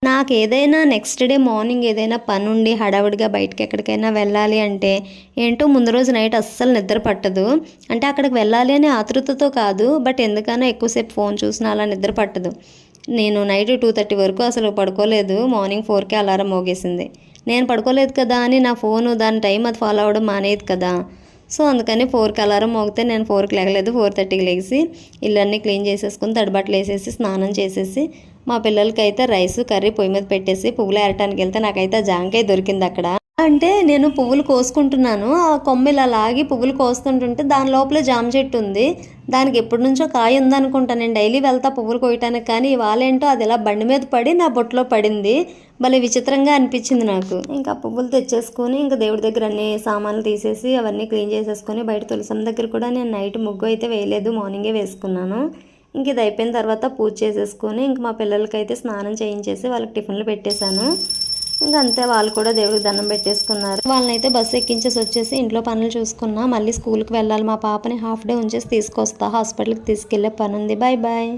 నాకేదైనా next day morning ఏదైనా పనుండి హడావుడిగా బయటకి ఎక్కడికైనా వెళ్ళాలి అంటే ఏంటో ముందు రోజు నైట్ అస్సలు నిద్ర పట్టదు. అంటే అక్కడికి వెళ్ళాలి అనే ఆతృతతో కాదు, బట్ ఎందుకనో ఎక్కువసేపు ఫోన్ చూసినా అలా నిద్ర పట్టదు. నేను నైట్ 2:30 వరకు అసలు పడుకోలేదు. మార్నింగ్ 4కే అలారం మోగేసింది. నేను పడుకోలేదు కదా అని నా ఫోను దాని టైం అది ఫాలో అవ్వడం మానేయదు కదా. సో అందుకని 4కి అలారం మోగితే నేను 4కి లేగలేదు. 4:30కి లేచి ఇల్లన్నీ క్లీన్ చేసేసుకుని తడిబట్టలు వేసేసి స్నానం చేసేసి మా పిల్లలకైతే రైస్ కర్రీ పొయ్యి మీద పెట్టేసి పువ్వులు ఏరటానికి వెళ్తే నాకైతే జాంకాయ దొరికింది అక్కడ. అంటే నేను పువ్వులు కోసుకుంటున్నాను, ఆ కొమ్మ ఇలా లాగి పువ్వులు కోస్తుంటుంటే దాని లోపల జామ చెట్టు ఉంది. దానికి ఎప్పటి నుంచో కాయ ఉందనుకుంటా. నేను డైలీ వెళ్తా పువ్వులు కోయటానికి, కానీ ఇవాళ ఏంటో అది ఇలా బండి మీద పడి నా బొట్టులో పడింది. భలే విచిత్రంగా అనిపించింది నాకు. ఇంకా పువ్వులు తెచ్చేసుకొని ఇంకా దేవుడి దగ్గర అన్ని సామాన్లు తీసేసి అవన్నీ క్లీన్ చేసేసుకొని బయట తులసం దగ్గర కూడా నేను నైట్ ముగ్గు అయితే వేయలేదు, మార్నింగే వేసుకున్నాను. ఇంక ఇది అయిపోయిన తర్వాత పూజ చేసేసుకొని ఇంక మా పిల్లలకైతే స్నానం చేయించేసి వాళ్ళకి టిఫిన్లు పెట్టేశాను. ఇంకా అంతే, వాళ్ళు కూడా దేవుడికి దండం పెట్టేసుకున్నారు. వాళ్ళనైతే బస్సు ఎక్కించేసి వచ్చేసి ఇంట్లో పనులు చూసుకున్నా. మళ్ళీ స్కూల్కి వెళ్ళాలి. మా పాపని హాఫ్ డే ఉంచేసి తీసుకొస్తా, హాస్పిటల్కి తీసుకెళ్లే పని ఉంది. Bye bye.